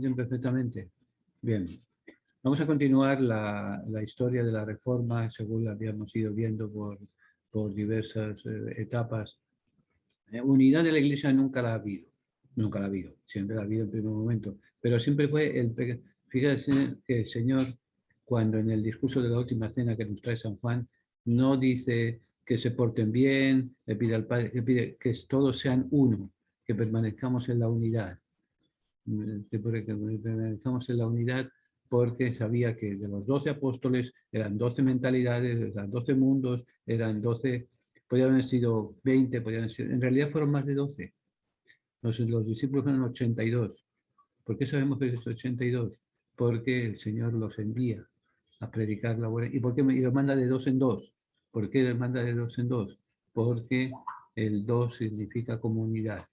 bien perfectamente. Bien. Vamos a continuar la historia de la Reforma, según la habíamos ido viendo por diversas etapas. Unidad de la Iglesia nunca la ha habido. Nunca la ha habido. Siempre la ha habido en primer momento. Pero siempre fue Fíjate que el Señor, cuando en el discurso de la última cena que nos trae San Juan, no dice que se porten bien, le pide al Padre, le pide que todos sean uno, que permanezcamos en la unidad. Que permanezcamos en la unidad porque sabía que de los 12 apóstoles eran 12 mentalidades, eran 12 mundos, eran 12, podían haber sido 20, podían ser, en realidad fueron más de 12. Los discípulos fueron 82. ¿Por qué sabemos que es 82? Porque el Señor los envía a predicar la buena. ¿Y por qué los manda de dos en dos? ¿Por qué los manda de dos en dos? Porque el dos significa comunidad.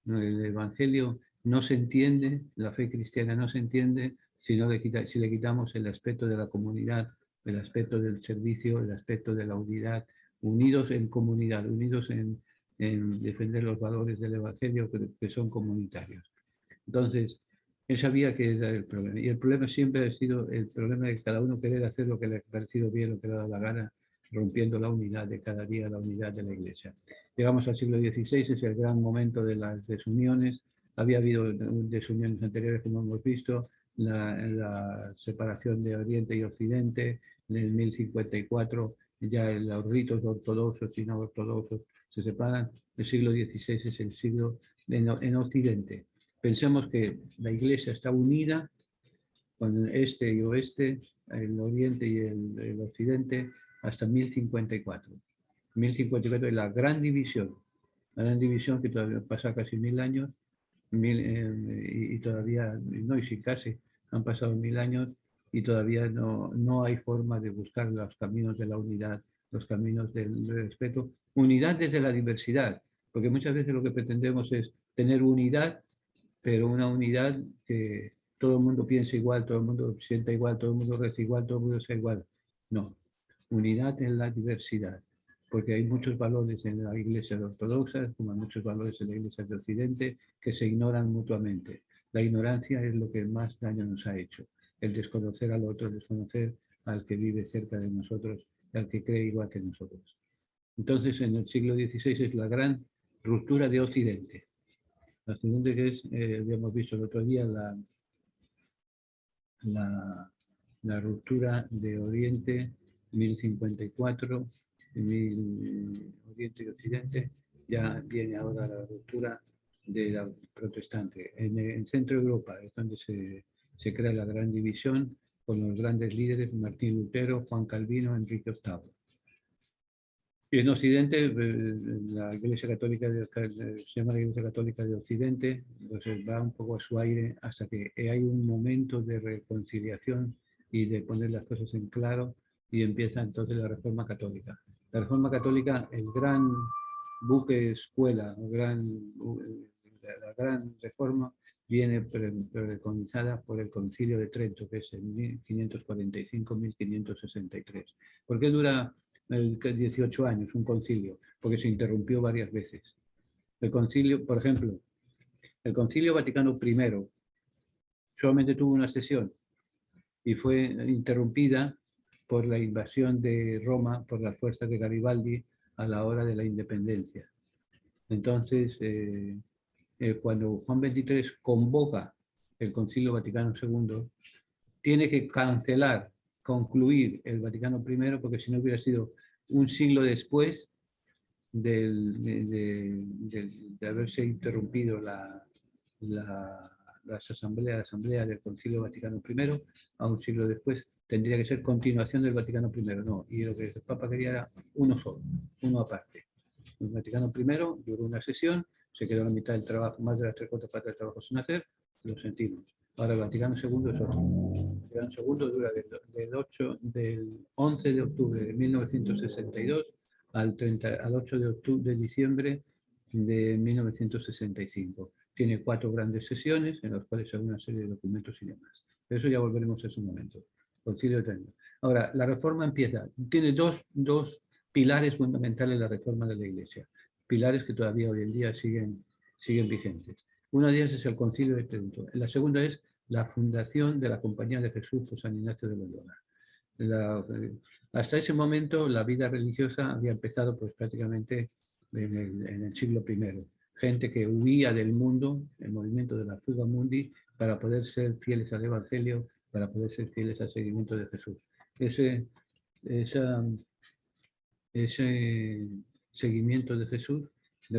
El Evangelio no se entiende, la fe cristiana no se entiende si le quitamos el aspecto de la comunidad, el aspecto del servicio, el aspecto de la unidad, unidos en comunidad, unidos en defender los valores del Evangelio que son comunitarios. Entonces, él sabía que era el problema. Y el problema siempre ha sido el problema de cada uno querer hacer lo que le ha parecido bien, lo que le ha dado la gana, rompiendo la unidad de cada día, la unidad de la Iglesia. Llegamos al siglo XVI, es el gran momento de las desuniones. Había habido desuniones anteriores, como hemos visto, la separación de Oriente y Occidente. En el 1054 ya los ritos ortodoxos y no ortodoxos se separan. El siglo XVI es el siglo en Occidente. Pensemos que la Iglesia está unida con este y oeste, el oriente y el occidente, hasta 1054. 1054 es la gran división que todavía pasa casi 1000 años, y todavía, no, y sin casi, han pasado 1000 años y todavía no hay forma de buscar los caminos de la unidad, los caminos del respeto. Unidad desde la diversidad, porque muchas veces lo que pretendemos es tener unidad, pero una unidad que todo el mundo piense igual, todo el mundo sienta igual, todo el mundo reza igual, todo el mundo sea igual. No, unidad en la diversidad, porque hay muchos valores en la Iglesia ortodoxa, como hay muchos valores en la Iglesia de Occidente, que se ignoran mutuamente. La ignorancia es lo que más daño nos ha hecho, el desconocer al otro, el desconocer al que vive cerca de nosotros, al que cree igual que nosotros. Entonces, en el siglo XVI es la gran ruptura de Occidente. Occidente que es, habíamos visto el otro día, la ruptura de Oriente, 1054, Oriente y Occidente. Ya viene ahora la ruptura de la protestante. En Centro Europa es donde se crea la gran división con los grandes líderes, Martín Lutero, Juan Calvino, Enrique VIII. Y en Occidente, la Iglesia Católica se llama la Iglesia Católica de Occidente, entonces va un poco a su aire hasta que hay un momento de reconciliación y de poner las cosas en claro, y empieza entonces la Reforma Católica. La Reforma Católica, el gran buque escuela, la gran reforma, viene preconizada por el Concilio de Trento, que es en 1545-1563. ¿Por qué dura 18 años un concilio? Porque se interrumpió varias veces. El concilio, por ejemplo, el Concilio Vaticano I solamente tuvo una sesión y fue interrumpida por la invasión de Roma por las fuerzas de Garibaldi a la hora de la independencia. Entonces, cuando Juan XXIII convoca el Concilio Vaticano II, tiene que concluir el Vaticano I, porque si no hubiera sido un siglo después de haberse interrumpido la asamblea del Concilio Vaticano I, a un siglo después tendría que ser continuación del Vaticano I. No, y lo que el Papa quería era uno solo, uno aparte. El Vaticano I duró una sesión, se quedó la mitad del trabajo, más de las 3/4 partes del trabajo sin hacer, lo sentimos. Ahora el Vaticano II es otro. El Vaticano II dura del 11 de octubre de 1962 al 8 de diciembre de 1965. Tiene 4 grandes sesiones en las cuales hay una serie de documentos y demás. Pero eso ya volveremos a ese momento. Concilio de Trento. Ahora, la reforma empieza, tiene dos pilares fundamentales de la reforma de la Iglesia, pilares que todavía hoy en día siguen vigentes. Una de ellas es el Concilio de Trento. La segunda es la fundación de la Compañía de Jesús por San Ignacio de Loyola. Hasta ese momento la vida religiosa había empezado pues, prácticamente en el siglo I. Gente que huía del mundo, el movimiento de la fuga mundi, para poder ser fieles al Evangelio, para poder ser fieles al seguimiento de Jesús. Ese seguimiento de Jesús,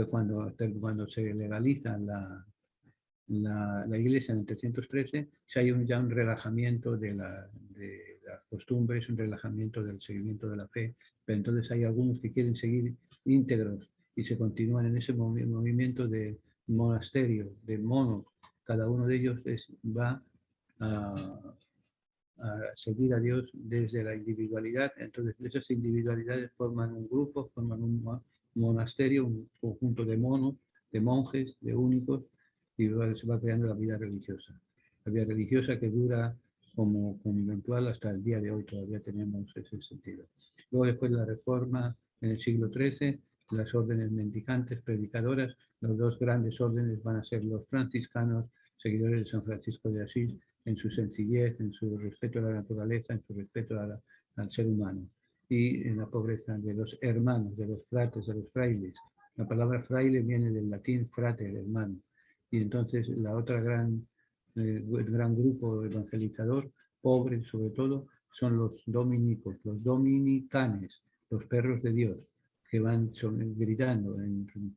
cuando se legaliza la Iglesia en el 313, si hay ya un relajamiento de las costumbres, un relajamiento del seguimiento de la fe, pero entonces hay algunos que quieren seguir íntegros y se continúan en ese movimiento de monasterio, de monos. Cada uno de ellos va a seguir a Dios desde la individualidad. Entonces esas individualidades forman un grupo, forman un monasterio, un conjunto de monos, de monjes, de únicos, y se va creando la vida religiosa. La vida religiosa que dura como conventual hasta el día de hoy, todavía tenemos ese sentido. Luego después la Reforma en el siglo XIII, las órdenes mendicantes, predicadoras, los dos grandes órdenes van a ser los franciscanos, seguidores de San Francisco de Asís, en su sencillez, en su respeto a la naturaleza, en su respeto al ser humano, y en la pobreza de los hermanos, de los fratres, de los frailes. La palabra fraile viene del latín frate, hermano, y entonces la otra gran grupo evangelizador, pobre sobre todo, son los dominicos, los dominicanes, los perros de Dios, que van gritando,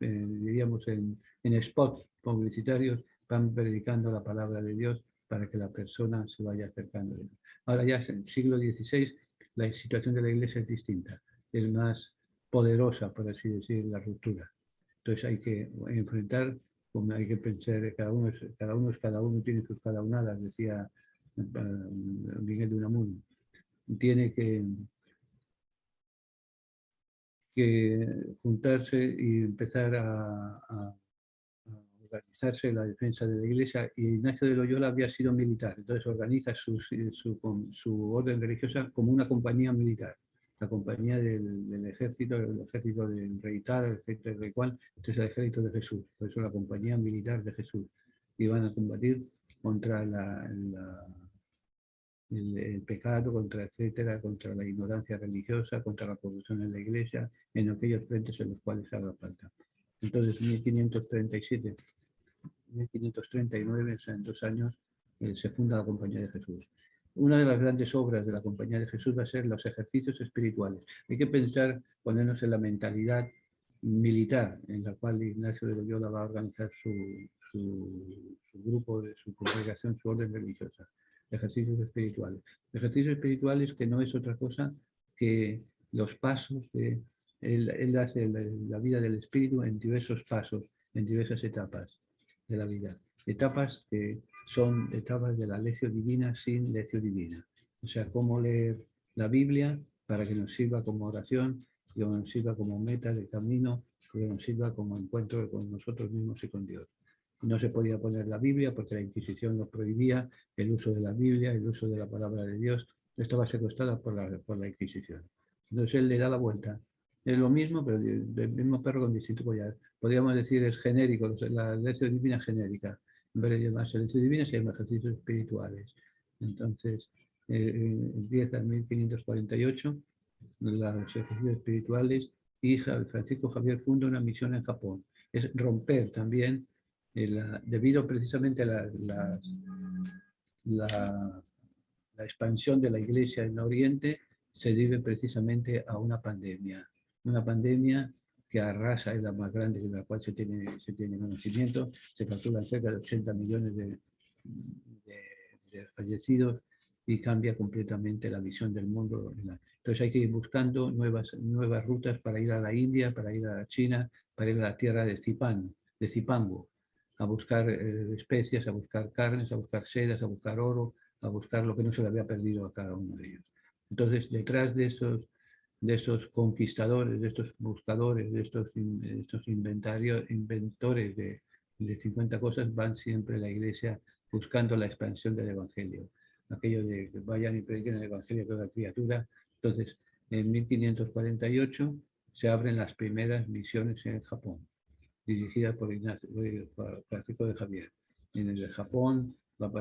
diríamos en spots publicitarios, van predicando la palabra de Dios para que la persona se vaya acercando. Ahora ya en el siglo XVI la situación de la Iglesia es distinta, es más poderosa, por así decir, la ruptura. Entonces hay que enfrentar, como hay que pensar, cada uno tiene sus cadaunadas, decía Miguel de Unamuno. Tiene que juntarse y empezar a organizarse la defensa de la Iglesia, y Ignacio de Loyola había sido militar, entonces organiza su orden religiosa como una compañía militar, la compañía del ejército, el ejército del rey tal, el ejército del rey cual, entonces el ejército de Jesús, por eso la compañía militar de Jesús, y van a combatir contra el pecado, contra la ignorancia religiosa, contra la corrupción en la Iglesia, en aquellos frentes en los cuales haga falta. Entonces, 1537 1539, o sea, en 2 años, se funda la Compañía de Jesús. Una de las grandes obras de la Compañía de Jesús va a ser los ejercicios espirituales. Hay que pensar, ponernos en la mentalidad militar en la cual Ignacio de Loyola va a organizar su grupo, su congregación, su orden religiosa. Ejercicios espirituales. Ejercicios espirituales que no es otra cosa que los pasos de... Él hace la vida del espíritu en diversos pasos, en diversas etapas de la vida. Etapas que son etapas de la lección divina sin lección divina. O sea, cómo leer la Biblia para que nos sirva como oración, que nos sirva como meta de camino, que nos sirva como encuentro con nosotros mismos y con Dios. No se podía poner la Biblia porque la Inquisición nos prohibía el uso de la Biblia, el uso de la palabra de Dios. Estaba secuestrada por la Inquisición. Entonces él le da la vuelta. Es lo mismo, pero del mismo perro con distinto collar. Podríamos decir es genérico, la lección divina genérica. En vez de llamarse lección divina, se llama ejercicios espirituales. Entonces, empieza en 1548 los ejercicios espirituales, y Francisco Javier funda una misión en Japón. Es romper también, debido precisamente a la expansión de la Iglesia en Oriente, se debe precisamente a una pandemia que arrasa, es la más grande de la cual se tiene conocimiento. Se calculan cerca de 80 millones de fallecidos, y cambia completamente la visión del mundo. Entonces hay que ir buscando nuevas rutas para ir a la India, para ir a la China, para ir a la tierra de Zipango, a buscar especias, a buscar carnes, a buscar sedas, a buscar oro, a buscar lo que no se le había perdido a cada uno de ellos. Entonces, detrás de esos conquistadores, de estos buscadores, de estos inventores de 50 cosas, van siempre la Iglesia buscando la expansión del Evangelio. Aquello de que vayan y prediquen el Evangelio a toda criatura. Entonces, en 1548 se abren las primeras misiones en Japón, dirigidas por Francisco de Javier. En el Japón va a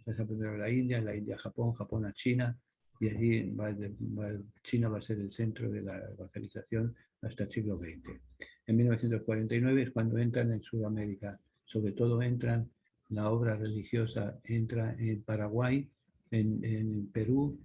pasar primero a la India a Japón, Japón a China, y allí China va a ser el centro de la evangelización hasta el siglo XX. En 1949 es cuando entran en Sudamérica, sobre todo la obra religiosa entra en Paraguay, en Perú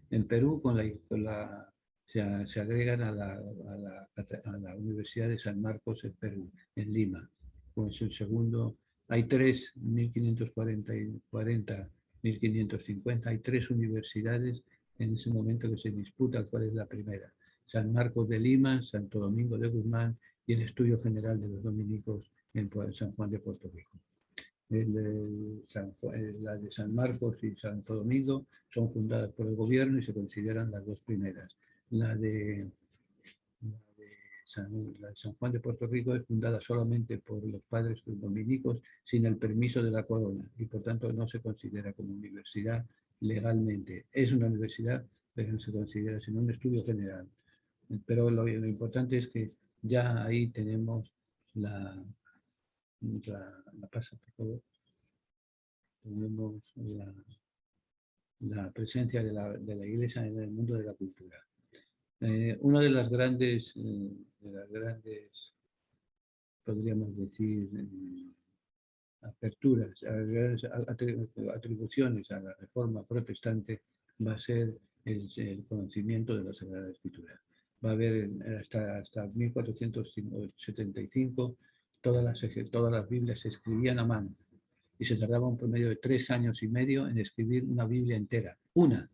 se agregan a la Universidad de San Marcos en Perú, en Lima. Pues el segundo, hay tres, 1540, 1550, hay tres universidades en ese momento que se disputa cuál es la primera. San Marcos de Lima, Santo Domingo de Guzmán y el Estudio General de los Dominicos en San Juan de Puerto Rico. La de San Marcos y Santo Domingo son fundadas por el gobierno y se consideran las dos primeras. La de San Juan de Puerto Rico es fundada solamente por los padres dominicos sin el permiso de la corona y por tanto no se considera como universidad legalmente. Es una universidad, pero no se considera sino un estudio general. Pero lo importante es que ya ahí tenemos la pasa, por favor. Tenemos la presencia de la Iglesia en el mundo de la cultura. Una de las grandes, podríamos decir, aperturas, atribuciones a la reforma protestante va a ser el conocimiento de la Sagrada Escritura. Va a haber hasta 1475 todas las Biblias se escribían a mano y se tardaba un promedio de 3 años y medio en escribir una Biblia entera, una.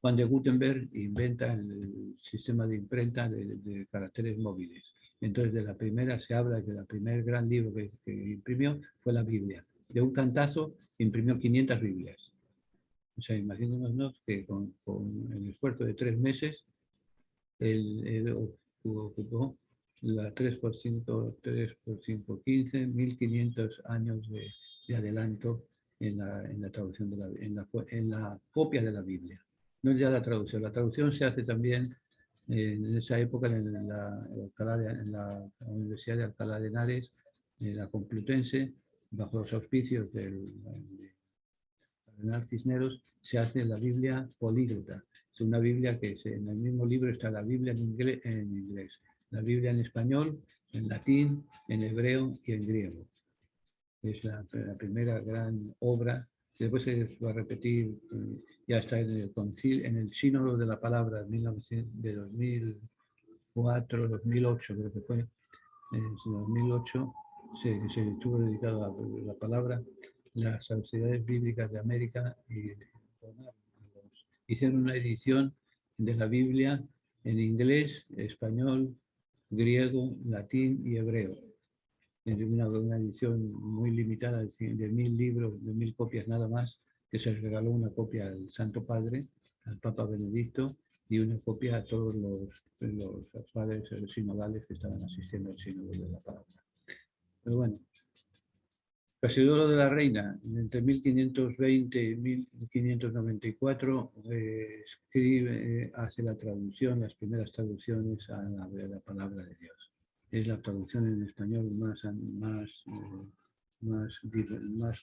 Juan de Gutenberg inventa el sistema de imprenta de caracteres móviles. Entonces, de la primera se habla que el primer gran libro que imprimió fue la Biblia. De un cantazo imprimió 500 Biblias. O sea, imaginémonos que con el esfuerzo de 3 meses, él ocupó la 3 por 5, 15, 1500 años de adelanto en la traducción, en la copia de la Biblia. No ya la traducción se hace también en esa época en la Universidad de Alcalá de Henares, en la Complutense, bajo los auspicios del Cardenal Cisneros, se hace la Biblia políglota. Es una Biblia que en el mismo libro está la Biblia en inglés, la Biblia en español, en latín, en hebreo y en griego. Es la primera gran obra. Después se va a repetir ya está en el concilio, en el sínodo de la palabra de 2004, 2008, creo que fue. En 2008 se estuvo dedicado a la palabra. Las sociedades bíblicas de América hicieron una edición de la Biblia en inglés, español, griego, latín y hebreo. Una edición muy limitada de 1000 libros, de 1000 copias nada más, que se regaló una copia al Santo Padre, al Papa Benedicto, y una copia a todos los padres sinodales que estaban asistiendo al sínodo de la palabra. Pero bueno, Casidoro de la Reina, entre 1520 y 1594, hace la traducción, las primeras traducciones a la palabra de Dios. Es la traducción en español más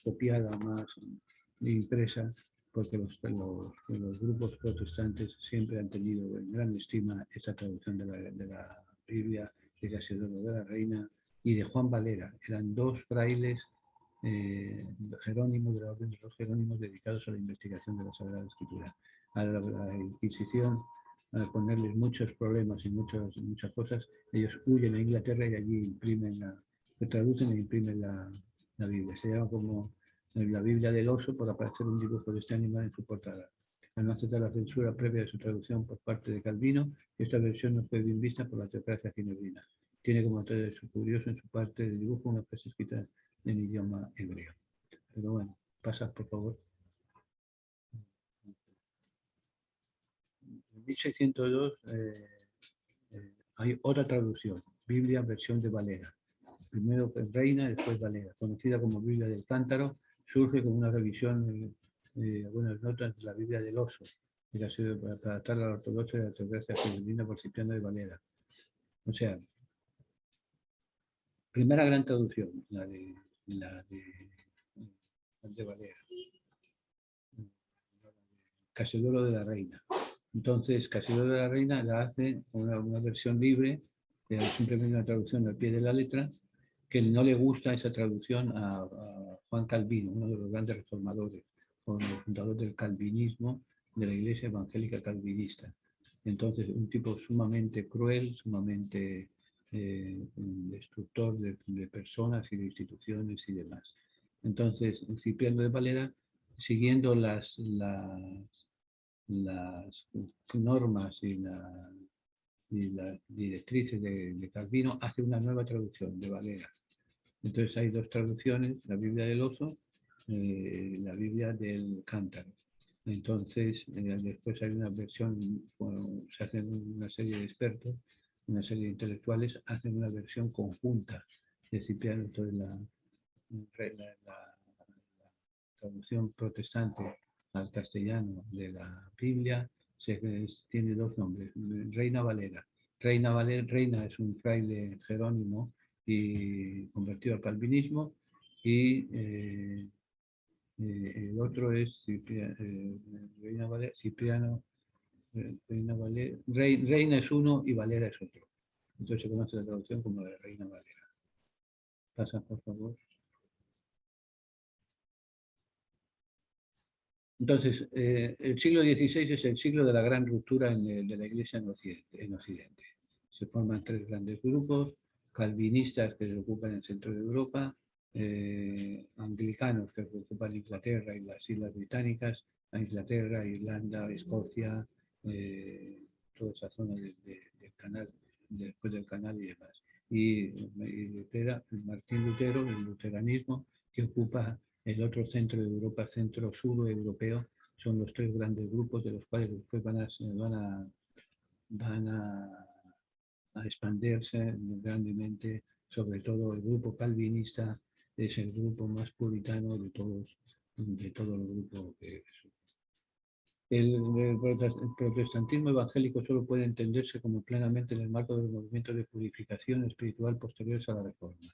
copiada, más impresa, porque los grupos protestantes siempre han tenido en gran estima esta traducción de la Biblia de Casidoro de la Reina y de Juan Valera. Eran dos frailes Jerónimos, de la Orden de los Jerónimos, dedicados a la investigación de la Sagrada Escritura. A la Inquisición, a ponerles muchos problemas y muchas cosas, ellos huyen a Inglaterra y allí traducen e imprimen la Biblia. Se llama como la Biblia del oso por aparecer un dibujo de este animal en su portada. Al no aceptar la censura previa de su traducción por parte de Calvino, esta versión no fue bien vista por la teocracia ginebrina. Tiene como su curioso en su parte del dibujo una frase escrita en idioma hebreo. Pero bueno, pasa por favor. En 1602 hay otra traducción, Biblia versión de Valera. Primero Reina, después Valera, conocida como Biblia del Cántaro, surge como una revisión de algunas notas de la Biblia del Oso, que ha sido para adaptar a la ortodoxia de la teocracia femenina por Cipriano de Valera. O sea, primera gran traducción, la de de Valera, Casiodoro de la Reina. Entonces, Casiodoro de la Reina la hace una versión libre, simplemente una traducción al pie de la letra, que no le gusta esa traducción a Juan Calvino, uno de los grandes reformadores, o el fundador del calvinismo, de la Iglesia Evangélica Calvinista. Entonces, un tipo sumamente cruel, sumamente destructor de personas y de instituciones y demás. Entonces, Cipriano de Valera, siguiendo las normas y las directrices de Calvino, hace una nueva traducción de Valera. Entonces hay dos traducciones, la Biblia del oso, la Biblia del cántaro. Entonces, después hay una versión, bueno, se hacen una serie de expertos, una serie de intelectuales, hacen una versión conjunta de Cipriano. Entonces, la traducción protestante al castellano de la Biblia tiene dos nombres, Reina Valera. Reina es un fraile jerónimo y convertido al calvinismo, y el otro es Reina Valera, Cipriano, Reina Valera, Reina es uno y Valera es otro. Entonces se conoce la traducción como de Reina Valera. Pasa, por favor. Entonces, el siglo XVI es el siglo de la gran ruptura de la Iglesia en Occidente. Se forman tres grandes grupos: calvinistas, que se ocupan en el centro de Europa, anglicanos, que se ocupan Inglaterra y las Islas Británicas, a Inglaterra, Irlanda, Escocia, toda esa zona del canal, después del canal y demás. Y Martín Lutero, el luteranismo, que ocupa el otro centro de Europa, centro-sur europeo. Son los tres grandes grupos, de los cuales después van a expandirse grandemente. Sobre todo el grupo calvinista es el grupo más puritano de todo el grupo. El protestantismo evangélico solo puede entenderse como plenamente en el marco de los movimientos de purificación espiritual posteriores a la Reforma.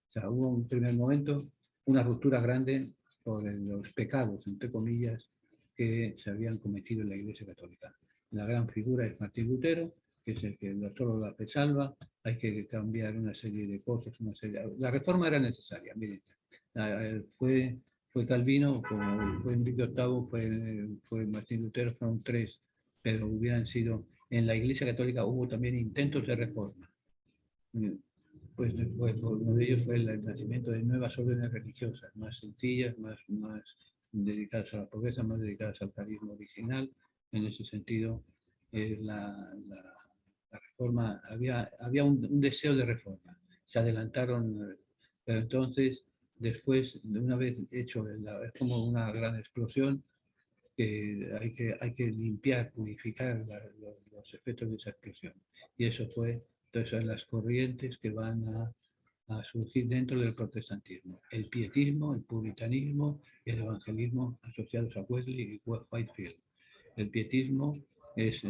O sea, hubo un primer momento, una ruptura grande por los pecados, entre comillas, que se habían cometido en la Iglesia Católica. La gran figura es Martín Lutero, que es el que solo la fe salva. Hay que cambiar una serie de cosas. La reforma era necesaria. Miren, fue Calvino, como fue Enrique VIII, fue Martín Lutero, fueron tres, pero hubieran sido, en la Iglesia Católica hubo también intentos de reforma. Pues después, uno de ellos fue el nacimiento de nuevas órdenes religiosas, más sencillas, más dedicadas a la pobreza, más dedicadas al carisma original. En ese sentido, la reforma, había un deseo de reforma. Se adelantaron, pero entonces, después, de una vez hecho, es como una gran explosión, que hay que limpiar, purificar los efectos de esa explosión. Y eso fue, entonces, son las corrientes que van a surgir dentro del protestantismo: el pietismo, el puritanismo y el evangelismo, asociados a Wesley y Whitefield. El pietismo es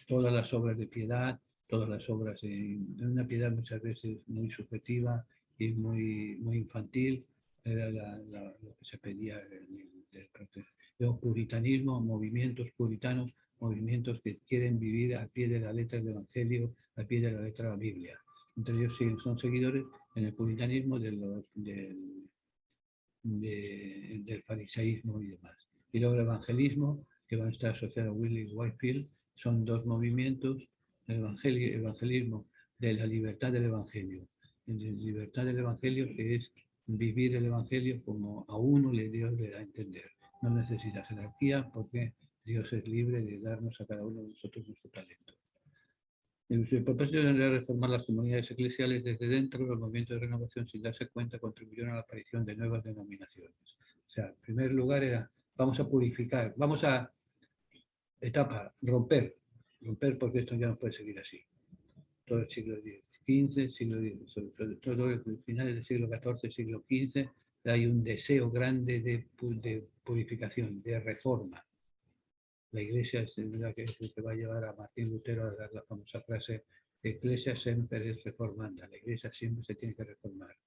todas las obras de piedad, todas las obras de una piedad muchas veces muy subjetiva y muy infantil, era lo que se pedía del protestantismo. Los puritanismos, movimientos puritanos, movimientos que quieren vivir al pie de la letra del Evangelio, al pie de la letra de la Biblia. Entre ellos son seguidores en el puritanismo del fariseísmo y demás. Y luego el evangelismo, que van a estar asociados a Wesley y Whitefield, son dos movimientos: el evangelismo de la libertad del Evangelio. La libertad del Evangelio, que es vivir el Evangelio como a uno Dios le da a entender. No necesita jerarquía, porque Dios es libre de darnos a cada uno de nosotros nuestro talento. El propósito era reformar las comunidades eclesiales desde dentro. Los movimientos de renovación, sin darse cuenta, contribuyeron a la aparición de nuevas denominaciones. O sea, en primer lugar era, vamos a purificar, vamos a romper, porque esto ya no puede seguir así. Todo el siglo XV, sobre todo el finales del siglo XIV, siglo XV, hay un deseo grande de purificación, de reforma. La Iglesia es la que va a llevar a Martín Lutero a dar la famosa frase: Iglesia siempre es reformanda. La Iglesia siempre se tiene que reformar.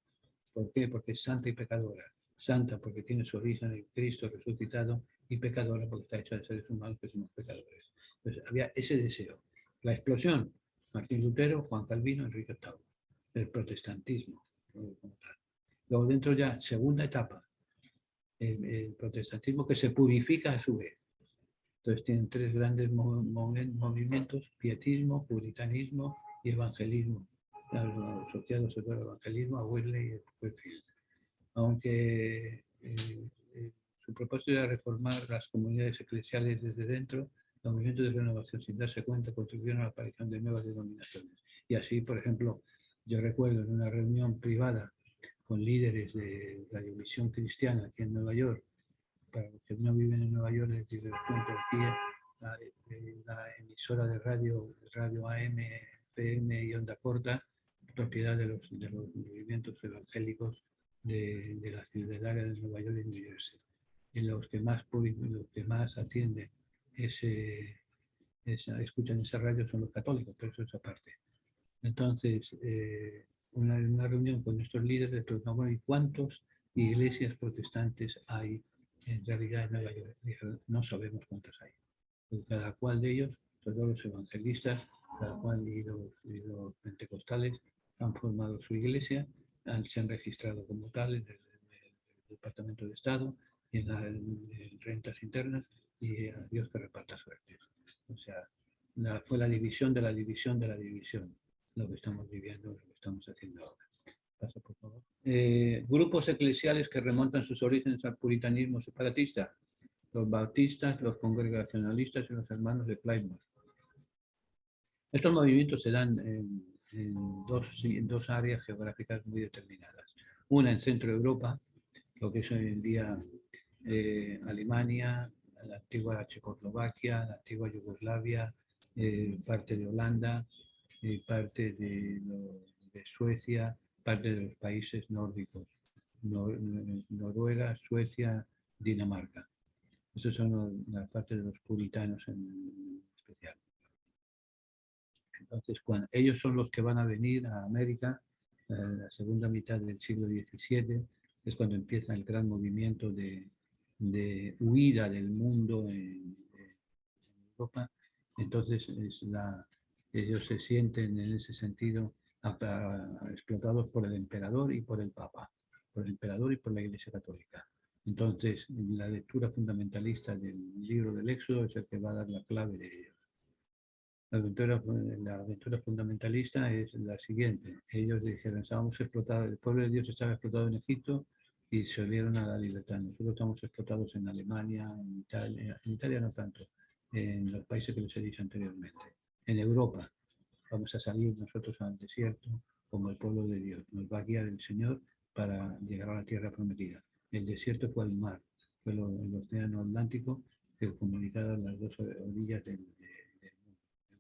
¿Por qué? Porque es santa y pecadora. santa porque tiene su origen en Cristo resucitado, y pecadora porque está hecha de seres humanos que somos pecadores. Entonces había ese deseo. La explosión, Martín Lutero, Juan Calvino, Enrique VIII, el protestantismo como tal. Luego dentro ya, segunda etapa, el protestantismo que se purifica a su vez. Entonces tienen tres grandes movimientos: pietismo, puritanismo y evangelismo, asociados al evangelismo, a Wesley y a Whitefield. Aunque su propósito era reformar las comunidades eclesiales desde dentro, los movimientos de renovación, sin darse cuenta, contribuyeron a la aparición de nuevas denominaciones. Y así, por ejemplo, yo recuerdo en una reunión privada con líderes de la División Cristiana aquí en Nueva York. Para los que no viven en Nueva York, les cuento aquí la emisora de radio AM, FM y onda corta, propiedad de los movimientos evangélicos de la ciudad de Nueva York y New Jersey. Y los que más atienden escuchan esa radio son los católicos, pero eso es aparte. Entonces, una reunión con nuestros líderes, preguntamos, bueno, ¿y cuántas iglesias protestantes hay en realidad en Nueva York? Dijeron, no sabemos cuántas hay. Porque cada cual de ellos, todos los evangelistas, cada cual y los pentecostales han formado su iglesia, se han registrado como tales desde el Departamento de Estado y en rentas internas, y a Dios que reparta suerte. O sea, fue la división de la división de la división, lo que estamos viviendo, lo que estamos haciendo ahora. Pasa, por favor. Grupos eclesiales que remontan sus orígenes al puritanismo separatista: los bautistas, los congregacionalistas y los hermanos de Plymouth. Estos movimientos se dan en dos áreas geográficas muy determinadas. Una en Centro Europa, lo que es hoy en día Alemania, la antigua Checoslovaquia, la antigua Yugoslavia, parte de Holanda, parte de Suecia, parte de los países nórdicos, Noruega, Suecia, Dinamarca. Esas son las partes de los puritanos en especial. Entonces, cuando ellos son los que van a venir a América, la segunda mitad del siglo XVII, es cuando empieza el gran movimiento de huida del mundo en Europa. Entonces, ellos se sienten en ese sentido explotados por el emperador y por el papa, por el emperador y por la Iglesia Católica. Entonces, la lectura fundamentalista del libro del Éxodo es el que va a dar la clave de ellos. La aventura fundamentalista es la siguiente. Ellos dijeron, estábamos explotados, el pueblo de Dios estaba explotado en Egipto y se volvieron a la libertad. Nosotros estamos explotados en Alemania, en Italia no tanto, en los países que les he dicho anteriormente. En Europa vamos a salir nosotros al desierto como el pueblo de Dios. Nos va a guiar el Señor para llegar a la tierra prometida. El desierto fue el mar, fue el océano Atlántico que comunicaba las dos orillas de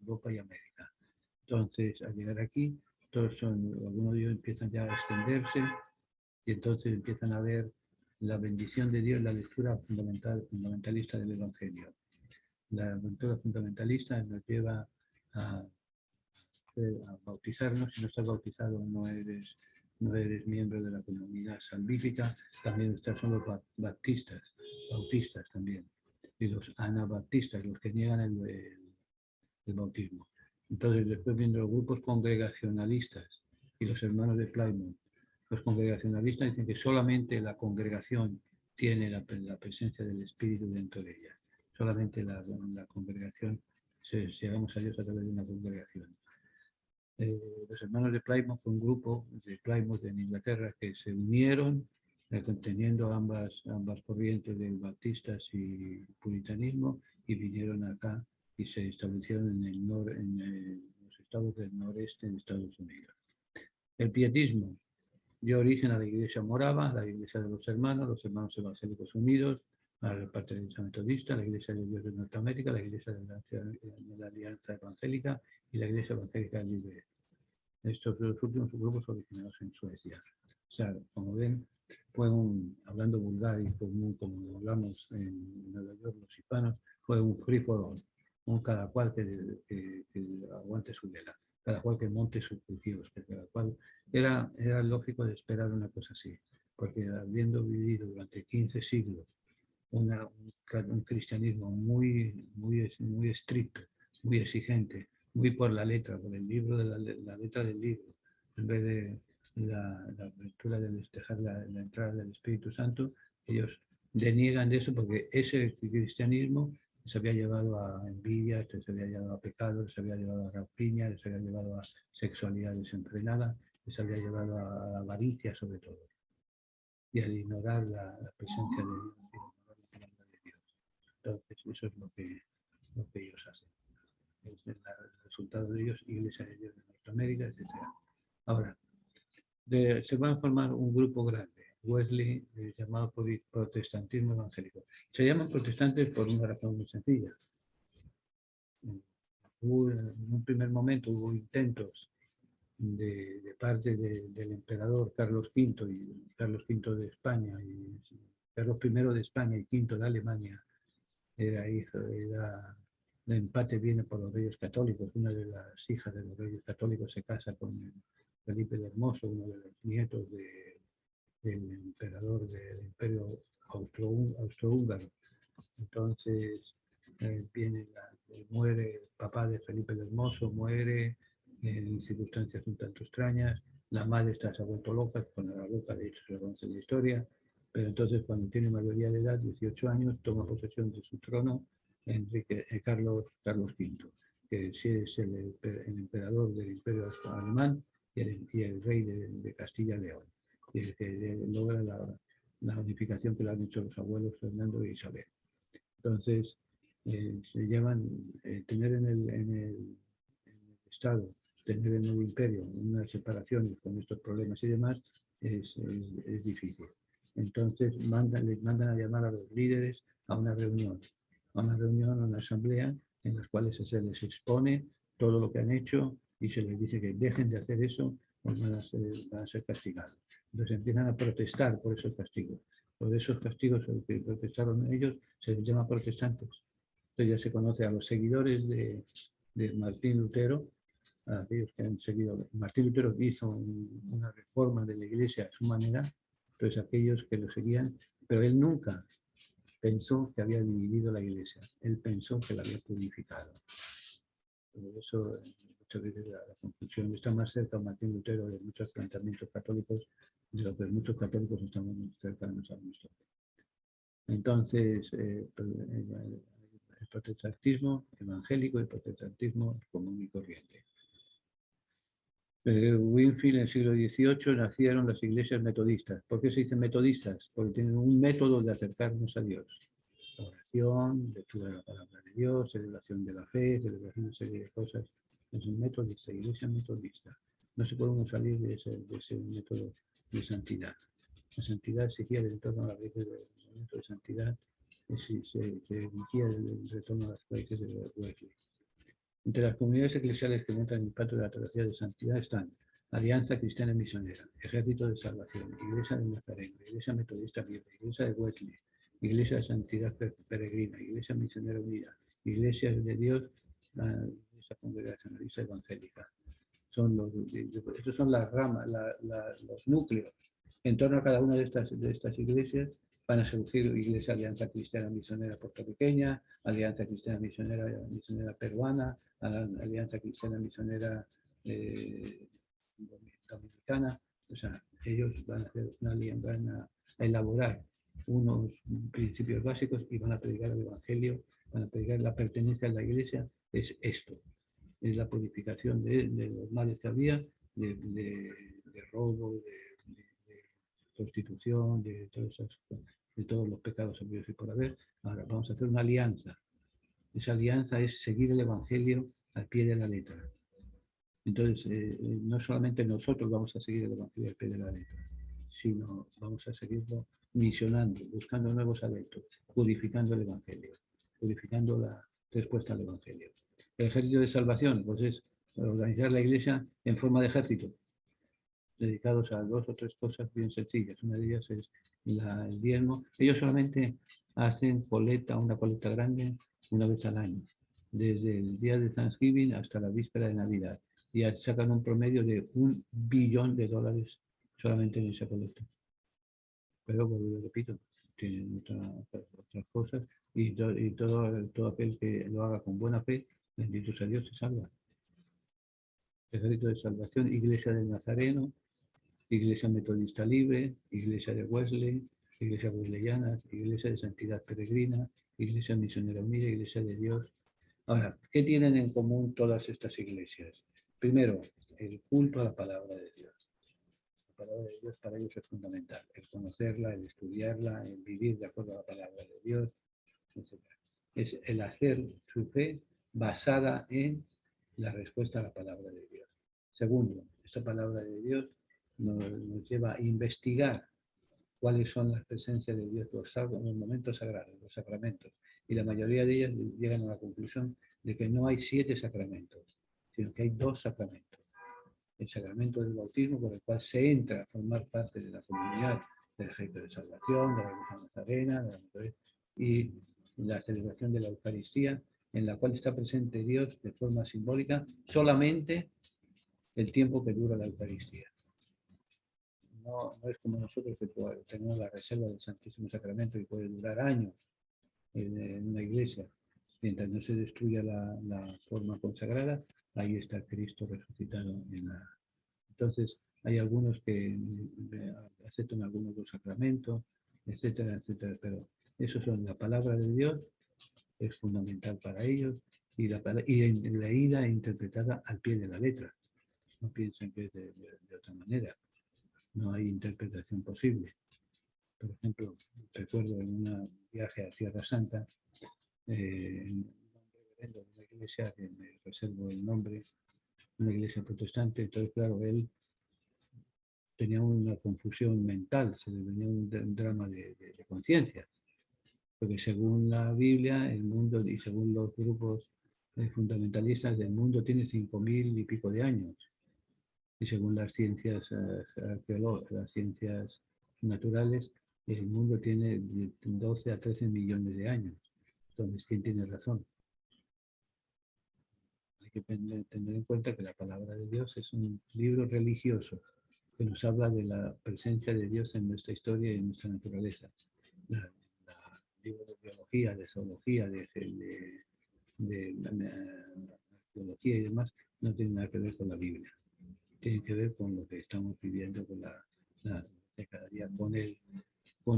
Europa y América. Entonces, al llegar aquí, algunos de ellos empiezan ya a extenderse, y entonces empiezan a ver la bendición de Dios, la lectura fundamentalista del Evangelio. La lectura fundamentalista nos lleva a bautizarnos. Si no estás bautizado, no eres miembro de la comunidad salvífica. También son los bautistas también, y los anabaptistas, los que niegan el bautismo. Entonces, después viendo los grupos congregacionalistas y los hermanos de Plymouth. Los congregacionalistas dicen que solamente la congregación tiene la presencia del Espíritu dentro de ella. Solamente la congregación, llegamos a Dios a través de una congregación. Los hermanos de Plymouth fue un grupo de Plymouth en Inglaterra que se unieron conteniendo ambas corrientes de bautistas y puritanismo, y vinieron acá y se establecieron en los estados del noreste de Estados Unidos. El pietismo dio origen a la Iglesia Morava, la Iglesia de los Hermanos Evangélicos Unidos, a la parte de la Iglesia Metodista, la Iglesia de Dios de Norteamérica, la Iglesia de la Alianza Evangélica y la Iglesia Evangélica Libre. Estos dos últimos grupos originados en Suecia. O sea, como ven, fue hablando vulgar y como hablamos en Nueva York los hispanos, fue un free for all, cada cual que aguante su vela, cada cual que monte sus cultivos, que cada cual era lógico de esperar una cosa así. porque habiendo vivido durante 15 siglos un cristianismo muy estricto, muy exigente, muy por la letra, por el libro de la letra del libro, en vez de la apertura de dejar la entrada del Espíritu Santo, ellos deniegan de eso porque ese cristianismo se había llevado a envidia, se había llevado a pecados, se había llevado a rapiña, se había llevado a sexualidad desenfrenada, se había llevado a avaricia sobre todo, y al ignorar la presencia de Dios y ignorar la palabra de Dios. Entonces, eso es lo que ellos hacen. Es el resultado de ellos, Iglesia de Dios de Norteamérica, etc. Ahora, se va a formar un grupo grande, Wesley, llamado protestantismo evangélico. Se llaman protestantes por una razón muy sencilla. En un primer momento hubo intentos de parte del emperador Carlos V y Carlos V de España y Carlos I de España y V de Alemania. El empate viene por los reyes católicos. Una de las hijas de los reyes católicos se casa con Felipe el Hermoso, uno de los nietos del emperador del imperio austrohúngaro. Entonces muere el papá de Felipe el Hermoso, muere en circunstancias un tanto extrañas. La madre se ha vuelto loca, con la loca, de hecho se lo conoce la historia. Pero entonces, cuando tiene mayoría de edad, 18 años, toma posesión de su trono Carlos V, que es el emperador del imperio alemán y el rey de Castilla y León, que logra la unificación que le han hecho los abuelos Fernando e Isabel. Entonces, se llevan, tener en el Estado, tener en el imperio unas separaciones con estos problemas y demás, es difícil. Entonces, les mandan a llamar a los líderes a una reunión, a una asamblea, en las cuales se les expone todo lo que han hecho y se les dice que dejen de hacer eso o van a ser castigados. Entonces empiezan a protestar por esos castigos. Por esos castigos que protestaron ellos se les llama protestantes. Entonces ya se conoce a los seguidores de Martín Lutero, a aquellos que han seguido. Martín Lutero hizo una reforma de la Iglesia a su manera, entonces aquellos que lo seguían, pero él nunca pensó que había dividido la Iglesia, él pensó que la había purificado. Por eso muchas veces la conclusión está más cerca a Martín Lutero de muchos planteamientos católicos, de lo que muchos católicos estamos cercanos a nuestro. Entonces, el protestantismo evangélico y el protestantismo común y corriente. Winfield en el siglo XVIII nacieron las iglesias metodistas. ¿Por qué se dicen metodistas? Porque tienen un método de acercarnos a Dios. Oración, lectura de la palabra de Dios, celebración de la fe, celebración de una serie de cosas. Es un metodista, iglesia metodista. No se puede uno salir de ese método de santidad. La santidad se quiere en torno a las raíces del momento de santidad, se inicia el retorno a las raíces de Wesley. Entre las comunidades eclesiales que muestran el impacto de la teología de santidad están Alianza Cristiana Misionera, Ejército de Salvación, Iglesia de Nazareno, Iglesia Metodista Libre, Iglesia de Wesley, Iglesia de Santidad Peregrina, Iglesia Misionera Unida, Iglesia de Dios, la Iglesia Congregacionalista Evangélica. Estos son las ramas, los núcleos. En torno a cada una de estas iglesias van a surgir Iglesia Alianza Cristiana Misionera Puertorriqueña, Alianza Cristiana Misionera Peruana, Alianza Cristiana Misionera Dominicana. O sea, ellos van a hacer van a elaborar unos principios básicos y van a predicar el Evangelio, van a predicar la pertenencia a la Iglesia. Es esto, es la purificación de los males que había, de robo, de prostitución, de todos los pecados habidos y por haber. Ahora vamos a hacer una alianza. Esa alianza es seguir el Evangelio al pie de la letra. Entonces, no solamente nosotros vamos a seguir el Evangelio al pie de la letra, sino vamos a seguirlo misionando, buscando nuevos adeptos, purificando el Evangelio, purificando la respuesta al Evangelio. El ejército de salvación, pues es organizar la iglesia en forma de ejército, dedicados a 2 o 3 cosas bien sencillas. Una de ellas es el diezmo. Ellos solamente hacen una colecta grande una vez al año, desde el día de Thanksgiving hasta la víspera de Navidad, y sacan un promedio de $1 billón solamente en esa colecta. pero lo repito, tienen otras cosas y todo aquel que lo haga con buena fe, bendito sea Dios, se salva. Ejército de Salvación, Iglesia del Nazareno, Iglesia Metodista Libre, Iglesia de Wesley, Iglesia Wesleyana, Iglesia de Santidad Peregrina, Iglesia Misionera Unida, Iglesia de Dios. Ahora, ¿qué tienen en común todas estas iglesias? Primero, el culto a la palabra de Dios. La palabra de Dios para ellos es fundamental, el conocerla, el estudiarla, el vivir de acuerdo a la palabra de Dios, etc. Es el hacer su fe basada en la respuesta a la palabra de Dios. Segundo, esta palabra de Dios nos lleva a investigar cuáles son las presencias de Dios, los momentos sagrados, los sacramentos. Y la mayoría de ellas llegan a la conclusión de que no hay 7 sacramentos, sino que hay 2 sacramentos. El sacramento del bautismo, por el cual se entra a formar parte de la comunidad del Ejército de Salvación, de la Iglesia Nazarena, y la celebración de la Eucaristía, en la cual está presente Dios de forma simbólica solamente el tiempo que dura la Eucaristía. No es como nosotros que tenemos la reserva del Santísimo Sacramento y puede durar años en una iglesia. Mientras no se destruya la forma consagrada, ahí está Cristo resucitado. Entonces, hay algunos que aceptan algunos de los sacramentos, etcétera, etcétera. Pero eso son la palabra de Dios, es fundamental para ellos, y leída e interpretada al pie de la letra. No piensen que es de otra manera. No hay interpretación posible. Por ejemplo, recuerdo en un viaje a Tierra Santa, un reverendo de una iglesia, que me reservo el nombre, una iglesia protestante. Entonces, claro, él tenía una confusión mental, se le venía un drama de conciencia, porque según la Biblia, el mundo, y según los grupos fundamentalistas, el mundo tiene 5.000 y pico de años. Y según las ciencias arqueológicas, las ciencias naturales, el mundo tiene de 12 a 13 millones de años. Entonces, ¿quién tiene razón? Hay que tener en cuenta que la palabra de Dios es un libro religioso que nos habla de la presencia de Dios en nuestra historia y en nuestra naturaleza. La libro de biología, de zoología, de arqueología y demás, no tiene nada que ver con la Biblia. Tiene que ver con lo que estamos viviendo de cada día, con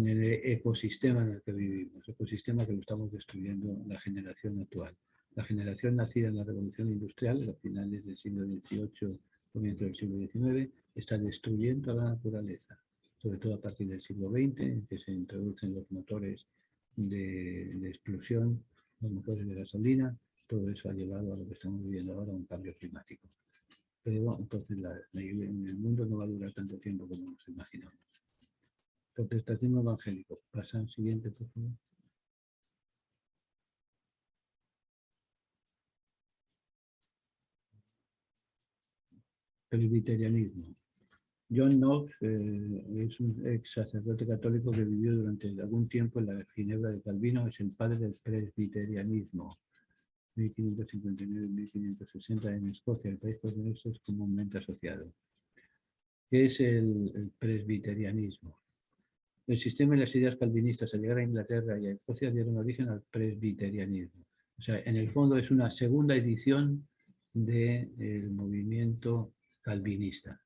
el ecosistema en el que vivimos, ecosistema que lo estamos destruyendo la generación actual. La generación nacida en la Revolución Industrial, a finales del siglo XVIII, comienzo del siglo XIX, está destruyendo a la naturaleza, sobre todo a partir del siglo XX, en que se introducen los motores de explosión, los motores de gasolina. Todo eso ha llevado a lo que estamos viviendo ahora, un cambio climático. Pero entonces el mundo no va a durar tanto tiempo como nos imaginamos. Protestantismo evangélico. Pasa al siguiente, por favor. Presbiterianismo. John Knox es un ex sacerdote católico que vivió durante algún tiempo en la Ginebra de Calvino. Es el padre del presbiterianismo. 1559-1560 en Escocia, el país con eso es comúnmente asociado. ¿Qué es el presbiterianismo? El sistema y las ideas calvinistas al llegar a Inglaterra y a Escocia dieron origen al presbiterianismo. O sea, en el fondo es una segunda edición del movimiento calvinista.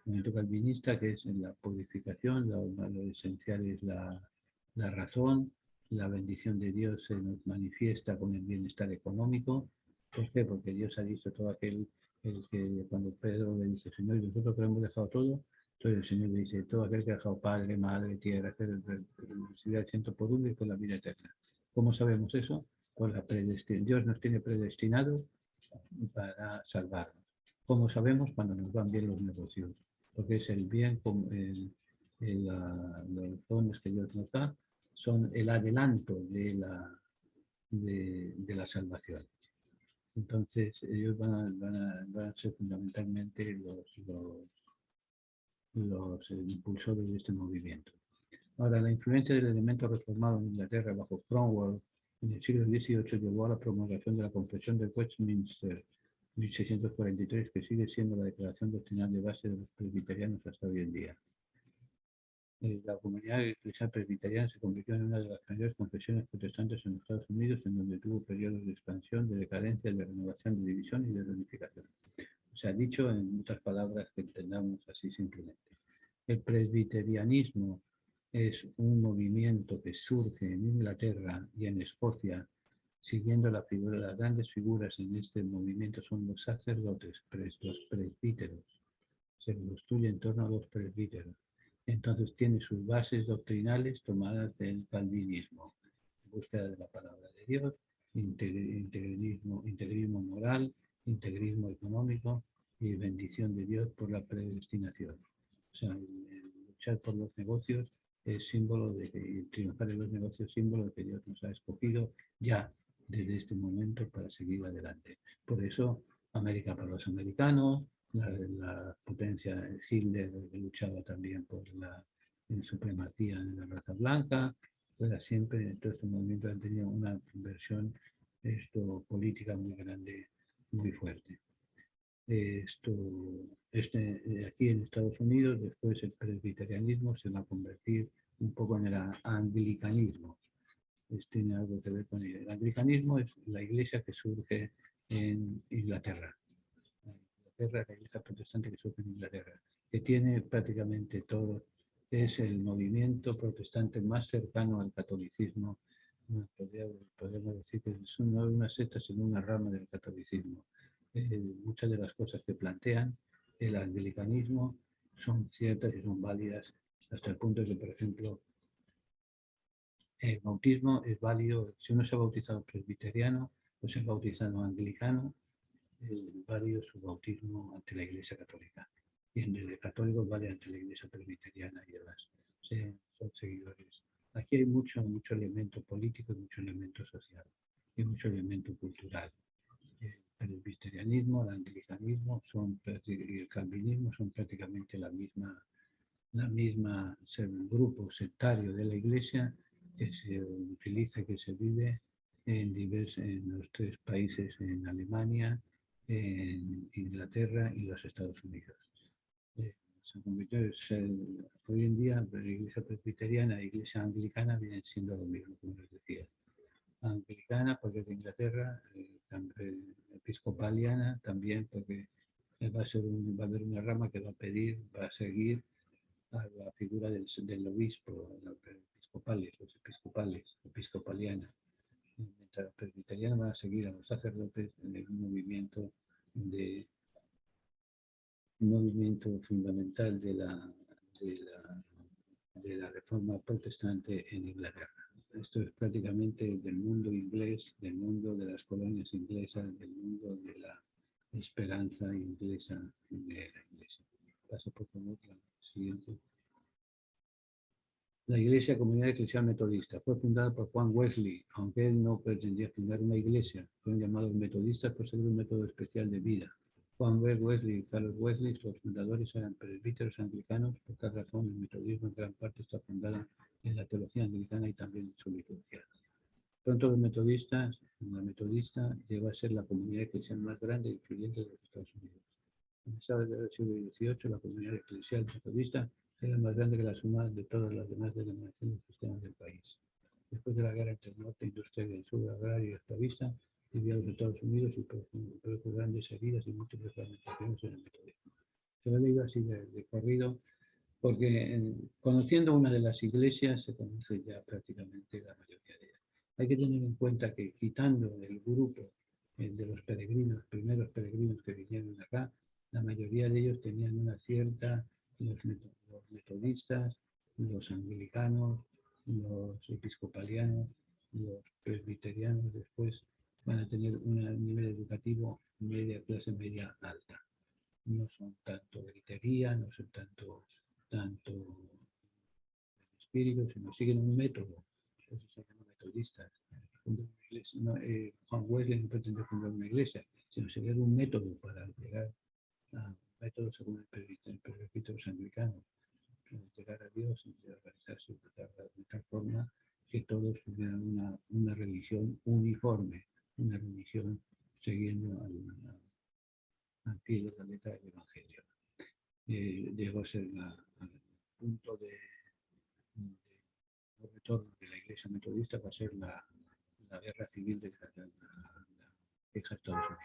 El movimiento calvinista, que es la purificación, lo esencial es la razón, la bendición de Dios se nos manifiesta con el bienestar económico. ¿Por qué? Porque Dios ha dicho todo aquel que cuando Pedro le dice, Señor, nosotros que hemos dejado todo. Entonces el Señor le dice, todo aquel que ha dejado padre, madre, tierra, recibirá el 100 por uno y con la vida eterna. ¿Cómo sabemos eso? Pues la predestinación. Dios nos tiene predestinados para salvarnos. ¿Cómo sabemos? Cuando nos van bien los negocios. Porque es el bien, los dones que Dios nos da, son el adelanto de la salvación. Entonces ellos van a ser fundamentalmente los impulsores de este movimiento. Ahora, la influencia del elemento reformado en Inglaterra bajo Cromwell en el siglo XVIII llevó a la promulgación de la Confesión de Westminster 1643, que sigue siendo la declaración doctrinal de base de los presbiterianos hasta hoy en día. La comunidad eclesial presbiteriana se convirtió en una de las mayores confesiones protestantes en los Estados Unidos, en donde tuvo periodos de expansión, de decadencia, de renovación, de división y de reunificación. O sea, dicho en otras palabras que entendamos así simplemente. El presbiterianismo es un movimiento que surge en Inglaterra y en Escocia, siguiendo la figura. Las grandes figuras en este movimiento son los sacerdotes, los presbíteros. Se construye en torno a los presbíteros. Entonces tiene sus bases doctrinales tomadas del calvinismo, búsqueda de la palabra de Dios, integrismo moral, integrismo económico y bendición de Dios por la predestinación. O sea, el luchar por los negocios es símbolo de que triunfar en los negocios, símbolo de que Dios nos ha escogido ya desde este momento para seguir adelante. Por eso, América para los americanos, la potencia Hitler luchaba también por la supremacía de la raza blanca, era siempre, todos estos movimientos han tenido una inversión política muy grande, muy fuerte. Aquí en Estados Unidos, después el presbiterianismo se va a convertir un poco en el anglicanismo. Tiene algo que ver con ello. El anglicanismo es la iglesia que surge en Inglaterra. La iglesia protestante que surge en Inglaterra, que tiene prácticamente todo, es el movimiento protestante más cercano al catolicismo. Podríamos decir que es no una secta, sino una rama del catolicismo. Muchas de las cosas que plantean el anglicanismo son ciertas y son válidas, hasta el punto de que, por ejemplo, el bautismo es válido. Si uno se ha bautizado presbiteriano o se ha bautizado anglicano, es válido su bautismo ante la Iglesia Católica. Y en el católico vale ante la Iglesia presbiteriana y demás. Son seguidores. Aquí hay mucho elemento político y mucho elemento social y mucho elemento cultural. El presbiterianismo, el anglicanismo y el calvinismo son prácticamente la misma grupo sectario de la Iglesia que se utiliza, que se vive en los tres países, en Alemania, en Inglaterra y los Estados Unidos. Hoy en día la Iglesia presbiteriana e Iglesia anglicana vienen siendo lo mismo, como les decía. Anglicana porque es de Inglaterra, episcopaliana también porque va a haber una rama que va a seguir a la figura del obispo, los episcopaliana. Mientras los presbiterianos van a seguir a los sacerdotes en un movimiento fundamental de la reforma protestante en Inglaterra. Esto es prácticamente del mundo inglés, del mundo de las colonias inglesas, del mundo de la esperanza inglesa de la Iglesia. Paso por favor la siguiente. La Iglesia Comunidad Eclesial Metodista fue fundada por Juan Wesley, aunque él no pretendía fundar una iglesia. Fueron llamados metodistas por seguir un método especial de vida. Juan B. Wesley y Carlos Wesley, los fundadores, eran presbíteros anglicanos. Por tal razón, el metodismo en gran parte está fundado en la teología anglicana y también en su liturgia. Pronto la metodista llegó a ser la comunidad eclesial más grande e influyente de los Estados Unidos. A mediados del siglo XVIII, la comunidad eclesial metodista era más grande que la suma de todas las demás denominaciones cristianas del país. Después de la guerra entre el norte industrial y el sur agrario y esclavista, vivió a los Estados Unidos y produjo grandes heridas y múltiples fragmentaciones en el metodismo. Se lo he leído así de corrido, porque conociendo una de las iglesias se conoce ya prácticamente la mayoría de ellas. Hay que tener en cuenta que quitando el grupo de los primeros peregrinos que vinieron acá, la mayoría de ellos tenían una cierta, los metodistas, los anglicanos, los episcopalianos, los presbiterianos, después van a tener un nivel educativo clase media alta. No son tanto gritería, no son tanto espíritu, sino siguen un método. Entonces se llaman metodistas. Juan Wesley no pretende fundar una iglesia, sino seguir un método para llegar a un método según el presbíteros anglicanos, llegar a Dios y organizarse de tal forma que todos tuvieran una religión uniforme, una religión siguiendo al pie de la letra del Evangelio. Llegó a ser al punto retorno de la Iglesia metodista va a ser la guerra civil de la vieja Estados Unidos.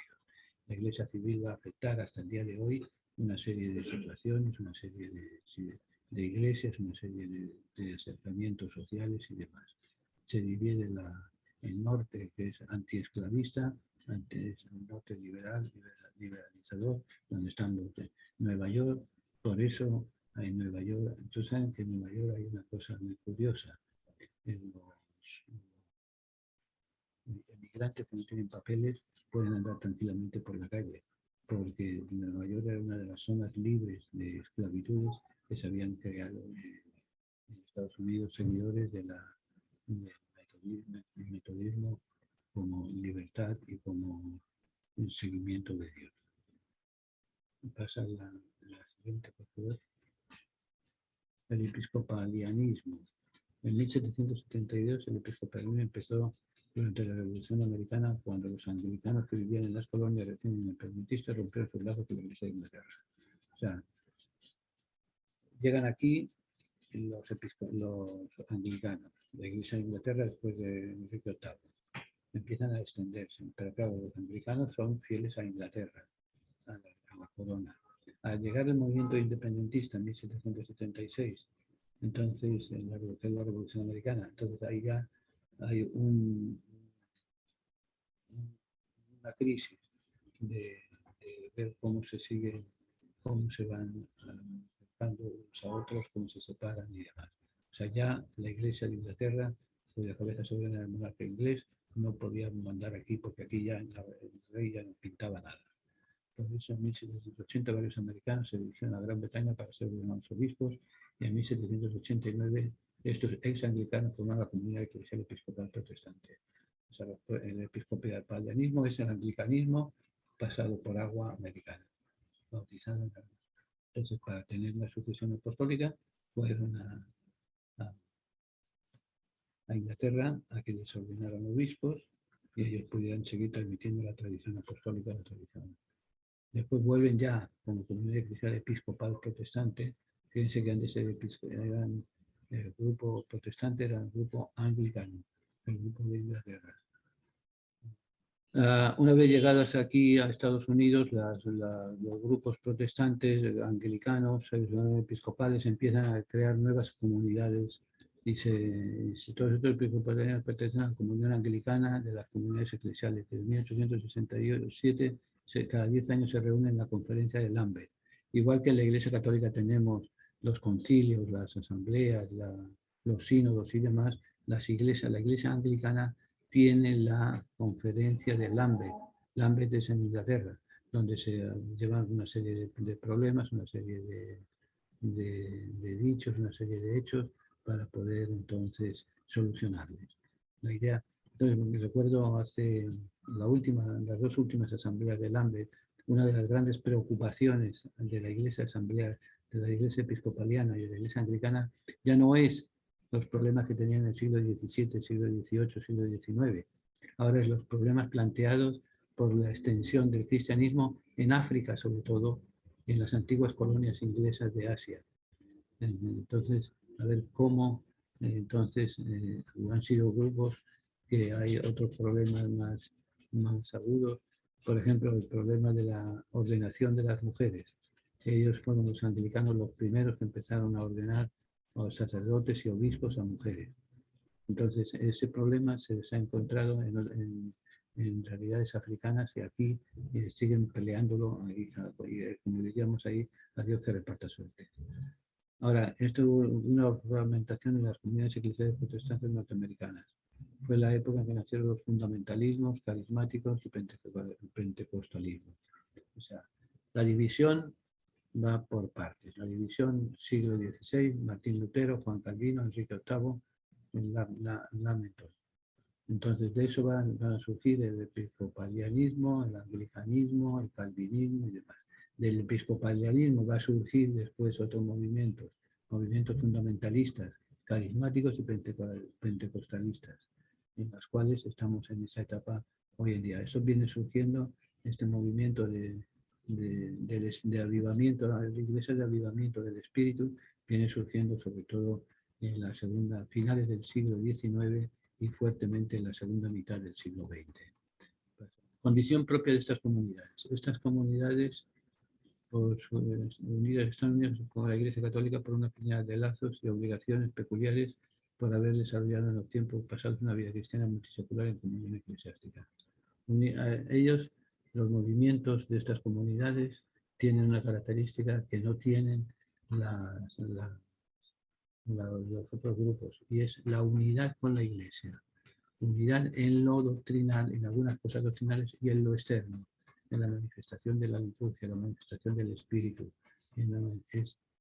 La Iglesia civil va a afectar hasta el día de hoy una serie de situaciones, una serie de iglesias, una serie de acercamientos sociales y demás. Se divide el norte, que es antiesclavista, el norte liberalizador, donde están los de Nueva York. Por eso en Nueva York, entonces saben que en Nueva York hay una cosa muy curiosa. Los emigrantes que no tienen papeles pueden andar tranquilamente por la calle, porque Nueva York era una de las zonas libres de esclavitudes que se habían creado en Estados Unidos, seguidores del metodismo como libertad y como un seguimiento de Dios. Pasa la siguiente, por favor. El episcopalianismo. En 1772 el episcopalianismo empezó durante la Revolución Americana, cuando los anglicanos que vivían en las colonias recién independentistas rompieron sus lazos con la Iglesia de Inglaterra. O sea, llegan aquí los anglicanos, la Iglesia de Inglaterra después de Enrique VIII. Empiezan a extenderse, pero claro, los anglicanos son fieles a Inglaterra, a la corona. Al llegar el movimiento independentista en 1776, entonces en la Revolución Americana, entonces ahí ya hay una crisis de ver cómo se sigue, cómo se van acercando unos a otros, cómo se separan y demás. O sea, ya la Iglesia de Inglaterra, cuya cabeza soberana del monarca inglés, no podía mandar aquí porque aquí ya el rey ya no pintaba nada. Por eso en 1780 varios americanos se dirigieron a Gran Bretaña para ser ordenados obispos y en 1789 estos ex anglicanos formaron la comunidad eclesial episcopal protestante. O sea, el episcopalianismo es el anglicanismo pasado por agua americana, bautizado en agua. Entonces, para tener una sucesión apostólica, fueron a Inglaterra a que les ordenaran obispos y ellos pudieran seguir transmitiendo la tradición apostólica, la tradición. Después vuelven ya como comunidad eclesial episcopal protestante. Fíjense que antes eran el grupo protestante, era el grupo anglicano, el grupo de Inglaterra. Una vez llegados aquí a Estados Unidos, los grupos protestantes, anglicanos, episcopales, empiezan a crear nuevas comunidades. Y todos estos episcopales pertenecen a la comunión anglicana de las comunidades eclesiales. Desde 1867, cada 10 años se reúnen en la conferencia de Lambeth. Igual que en la Iglesia Católica tenemos los concilios, las asambleas, los sínodos y demás, la Iglesia Anglicana tiene la conferencia de Lambeth. Lambeth es en Inglaterra, donde se llevan una serie de problemas, una serie de dichos, una serie de hechos para poder entonces solucionarlos. La idea, entonces me recuerdo las dos últimas asambleas de Lambeth, una de las grandes preocupaciones de la Iglesia Asamblea, de la Iglesia Episcopaliana y de la Iglesia Anglicana, ya no es los problemas que tenían en el siglo XVII, siglo XVIII, siglo XIX. Ahora es los problemas planteados por la extensión del cristianismo en África, sobre todo en las antiguas colonias inglesas de Asia. Entonces, a ver cómo, entonces, han sido grupos que hay otros problemas más agudos. Por ejemplo, el problema de la ordenación de las mujeres. Ellos fueron los anglicanos los primeros que empezaron a ordenar a los sacerdotes y obispos a mujeres. Entonces, ese problema se les ha encontrado en realidades africanas y aquí siguen peleándolo, y, como diríamos ahí, a Dios que reparta suerte. Ahora, esto es una fragmentación en las comunidades eclesiales protestantes norteamericanas. Fue la época en que nacieron los fundamentalismos, carismáticos y pentecostalismo. O sea, la división va por partes. La división siglo XVI, Martín Lutero, Juan Calvino, Enrique VIII, Lamento. Entonces de eso van a surgir el episcopalianismo, el anglicanismo, el calvinismo y demás. Del episcopalianismo va a surgir después otros movimientos fundamentalistas, carismáticos y pentecostalistas, en los cuales estamos en esa etapa hoy en día. Eso viene surgiendo, este movimiento de avivamiento, la iglesia de avivamiento del espíritu, viene surgiendo sobre todo en la segunda, finales del siglo XIX y fuertemente en la segunda mitad del siglo XX. Condición propia de estas comunidades. Estas comunidades están unidas con la Iglesia Católica por una infinidad de lazos y obligaciones peculiares por haber desarrollado en los tiempos pasados una vida cristiana multisecular en comunión eclesiástica. Ellos, los movimientos de estas comunidades, tienen una característica que no tienen los otros grupos, y es la unidad con la Iglesia. Unidad en lo doctrinal, en algunas cosas doctrinales, y en lo externo, en la manifestación de la liturgia, la manifestación del Espíritu. En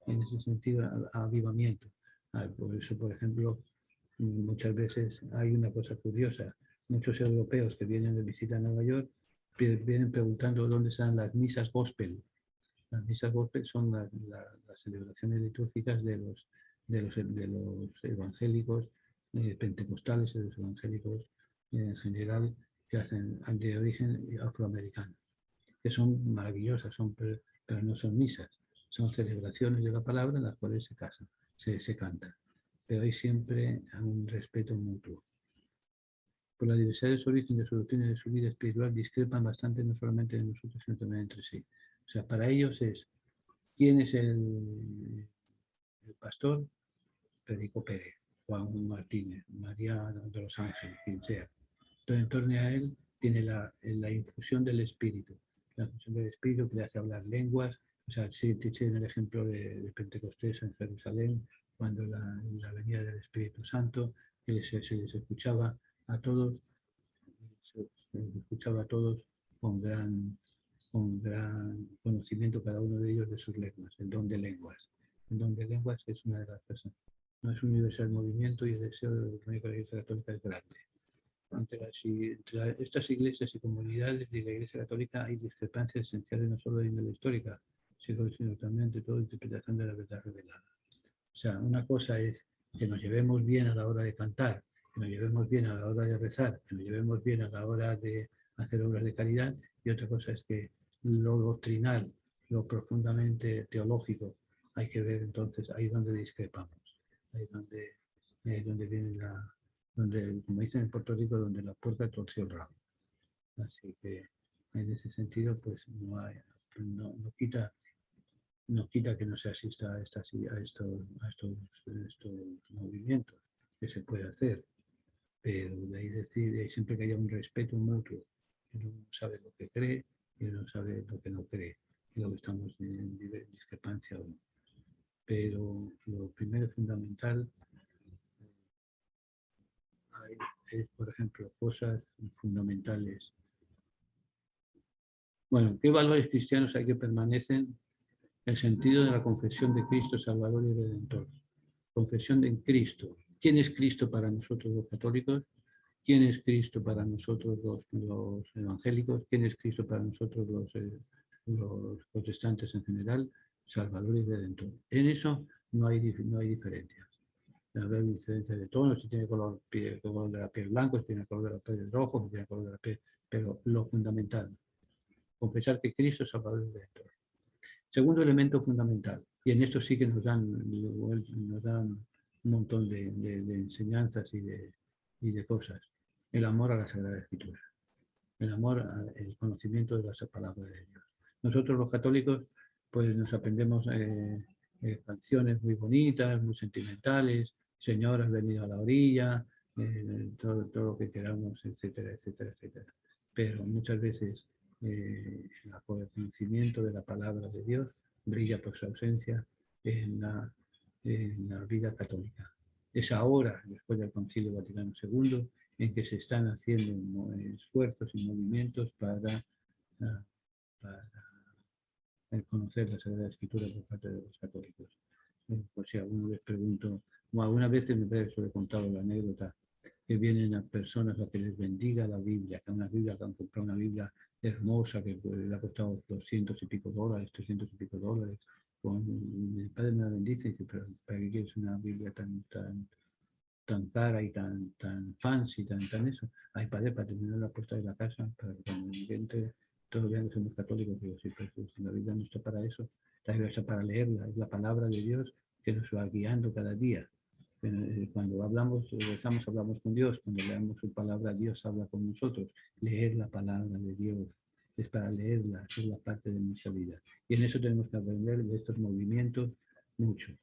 ese sentido, avivamiento. Por eso, por ejemplo, muchas veces hay una cosa curiosa. Muchos europeos que vienen de visita a Nueva York vienen preguntando dónde están las misas gospel. Las misas gospel son las celebraciones litúrgicas de los evangélicos pentecostales y los evangélicos en general que hacen de origen afroamericano, que son maravillosas, pero no son misas, son celebraciones de la palabra en las cuales se casan, se canta, pero hay siempre un respeto mutuo. Por la diversidad de su origen, de su doctrina y de su vida espiritual discrepan bastante no solamente de nosotros, sino también entre sí. O sea, para ellos es ¿quién es el pastor? Federico Pérez, Juan Martínez, María de los Ángeles, quien sea. Entonces, en torno a él tiene la infusión del Espíritu. La infusión del Espíritu que le hace hablar lenguas. O sea, si te eché el ejemplo de Pentecostés en Jerusalén, cuando la venida del Espíritu Santo, que se les escuchaba a todos, con gran conocimiento cada uno de ellos de sus lenguas, el don de lenguas. El don de lenguas es una de las cosas. No es universal movimiento y el deseo de la Iglesia Católica es grande. Entre estas iglesias y comunidades de la Iglesia Católica hay discrepancias esenciales no solo de índole histórica, sino también de toda interpretación de la verdad revelada. O sea, una cosa es que nos llevemos bien a la hora de cantar, que nos llevemos bien a la hora de rezar, que nos llevemos bien a la hora de hacer obras de caridad, y otra cosa es que lo doctrinal, lo profundamente teológico, hay que ver entonces ahí donde discrepamos, ahí donde viene donde, como dicen en Puerto Rico, donde la puerta torció el rabo. Así que en ese sentido, pues no quita que no se asista a estos movimientos, que se puede hacer, pero de ahí decir, siempre que haya un respeto mutuo, uno sabe lo que cree y uno sabe lo que no cree, y lo que estamos en discrepancia o no. Pero lo primero fundamental es, por ejemplo, cosas fundamentales. Bueno, ¿qué valores cristianos hay que permanecen? El sentido de la confesión de Cristo, Salvador y Redentor. Confesión de Cristo. ¿Quién es Cristo para nosotros los católicos? ¿Quién es Cristo para nosotros los evangélicos? ¿Quién es Cristo para nosotros los protestantes en general? Salvador y Redentor. En eso no hay diferencias. No hay diferencia de tono, si tiene color de la piel blanco, si tiene color de la piel rojo, si tiene color de la piel... Pero lo fundamental, confesar que Cristo es Salvador y Redentor. Segundo elemento fundamental, y en esto sí que nos dan un montón de enseñanzas y de cosas, el amor a la Sagrada Escritura, el amor al conocimiento de las palabras de Dios. Nosotros los católicos pues nos aprendemos canciones muy bonitas, muy sentimentales, Señor, has venido a la orilla, todo lo que queramos, etcétera, etcétera, etcétera. Pero muchas veces el conocimiento de la palabra de Dios brilla por su ausencia en la vida católica. Es ahora, después del Concilio Vaticano II, en que se están haciendo esfuerzos y movimientos para conocer la Sagrada Escritura por parte de los católicos. Por si alguno les pregunto, o algunas veces me parece que he contado la anécdota, que vienen a personas a que les bendiga la Biblia, que han comprado una Biblia hermosa que le ha costado $200 y pico, $300 y pico. Mi padre me la bendice y dice, pero ¿para qué quieres una Biblia tan cara y tan fancy, tan eso? Ay, padre, para terminar en la puerta de la casa, para que cuando entre todos vean que somos católicos. Digo, sí, pero si la Biblia no está para eso, la Biblia está para leerla, es la palabra de Dios que nos va guiando cada día. Cuando hablamos, rezamos, hablamos con Dios. Cuando leemos su palabra, Dios habla con nosotros. Leer la palabra de Dios es para leerla, es la parte de nuestra vida. Y en eso tenemos que aprender de estos movimientos mucho.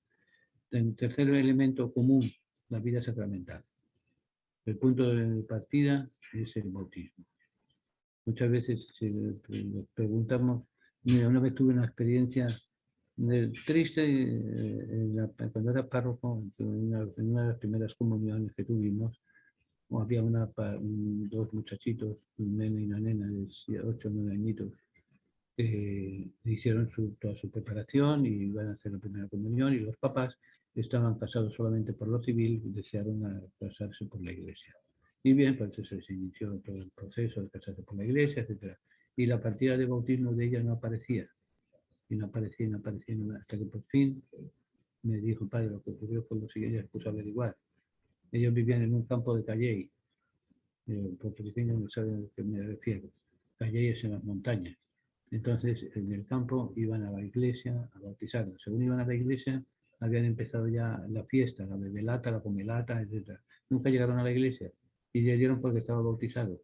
El tercer elemento común, la vida sacramental. El punto de partida es el bautismo. Muchas veces nos preguntamos, mira, una vez tuve una experiencia triste cuando era párroco, en una de las primeras comuniones que tuvimos, había dos muchachitos, un nene y una nena de 8 o 9 añitos, que hicieron toda su preparación y iban a hacer la primera comunión, y los papás estaban casados solamente por lo civil y desearon casarse por la iglesia. Y bien, pues se inició todo el proceso de casarse por la iglesia, etc. Y la partida de bautismo de ella no aparecía. Y no aparecía, hasta que por fin me dijo, padre, lo que ocurrió fue lo siguiente, se puso a averiguar. Ellos vivían en un campo de Calley, puertorriqueños no saben a lo que me refiero. Calley es en las montañas. Entonces, en el campo iban a la iglesia a bautizarlos. Según iban a la iglesia, habían empezado ya la fiesta, la bebelata, la comelata, etc. Nunca llegaron a la iglesia y le dieron porque estaba bautizado.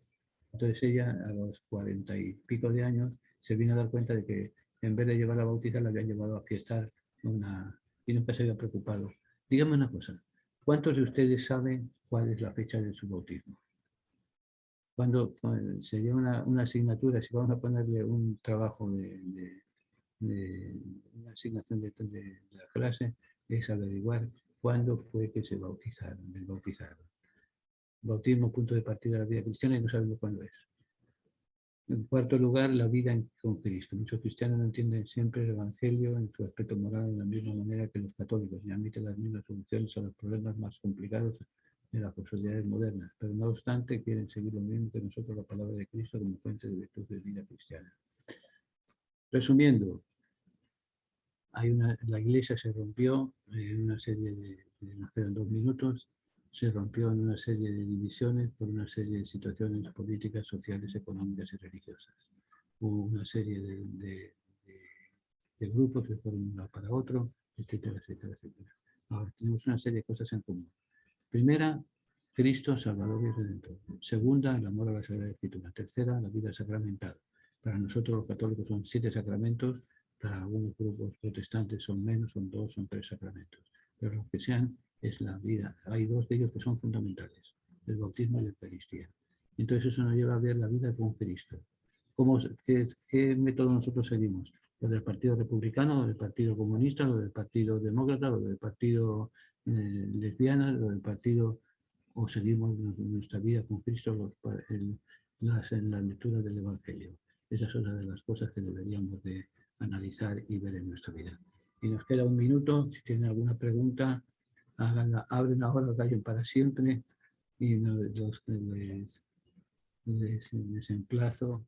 Entonces ella, a los 40 y pico de años, se vino a dar cuenta de que en vez de llevarla a bautizar, la habían llevado a fiestar y nunca se había preocupado. Dígame una cosa, ¿cuántos de ustedes saben cuál es la fecha de su bautismo? Cuando sería una asignatura, si vamos a ponerle un trabajo de una asignación de la clase, es averiguar cuándo fue que se bautizaron, el bautizaron. Bautismo, punto de partida de la vida cristiana, y no sabemos cuándo es. En cuarto lugar, la vida con Cristo. Muchos cristianos no entienden siempre el Evangelio en su aspecto moral de la misma manera que los católicos y admiten las mismas soluciones a los problemas más complicados de las sociedades modernas, pero no obstante quieren seguir lo mismo que nosotros, la palabra de Cristo, como fuente de virtud de vida cristiana. Resumiendo, la iglesia se rompió en una serie nos quedan 2 minutos, se rompió en una serie de divisiones por una serie de situaciones políticas, sociales, económicas y religiosas. Hubo una serie de grupos que fueron de un lado para otro, etcétera, etcétera, etcétera. Ahora tenemos una serie de cosas en común. Primera, Cristo, Salvador y Redentor. Segunda, el amor a la Sagrada Escritura. Tercera, la vida sacramental. Para nosotros los católicos son 7 sacramentos, para algunos grupos protestantes son menos, son 2, son 3 sacramentos. Pero los que sean, es la vida. Hay 2 de ellos que son fundamentales, el bautismo y la Eucaristía. Entonces eso nos lleva a ver la vida con Cristo. ¿Qué método nosotros seguimos? ¿Lo del Partido Republicano, lo del Partido Comunista, lo del Partido Demócrata, lo del Partido Lesbiana, lo del Partido, o seguimos nuestra vida con Cristo en la lectura del Evangelio? Esas son de las cosas que deberíamos de analizar y ver en nuestra vida. Y nos queda 1 minuto. Si tienen alguna pregunta, abren ahora, callen para siempre, y les emplazo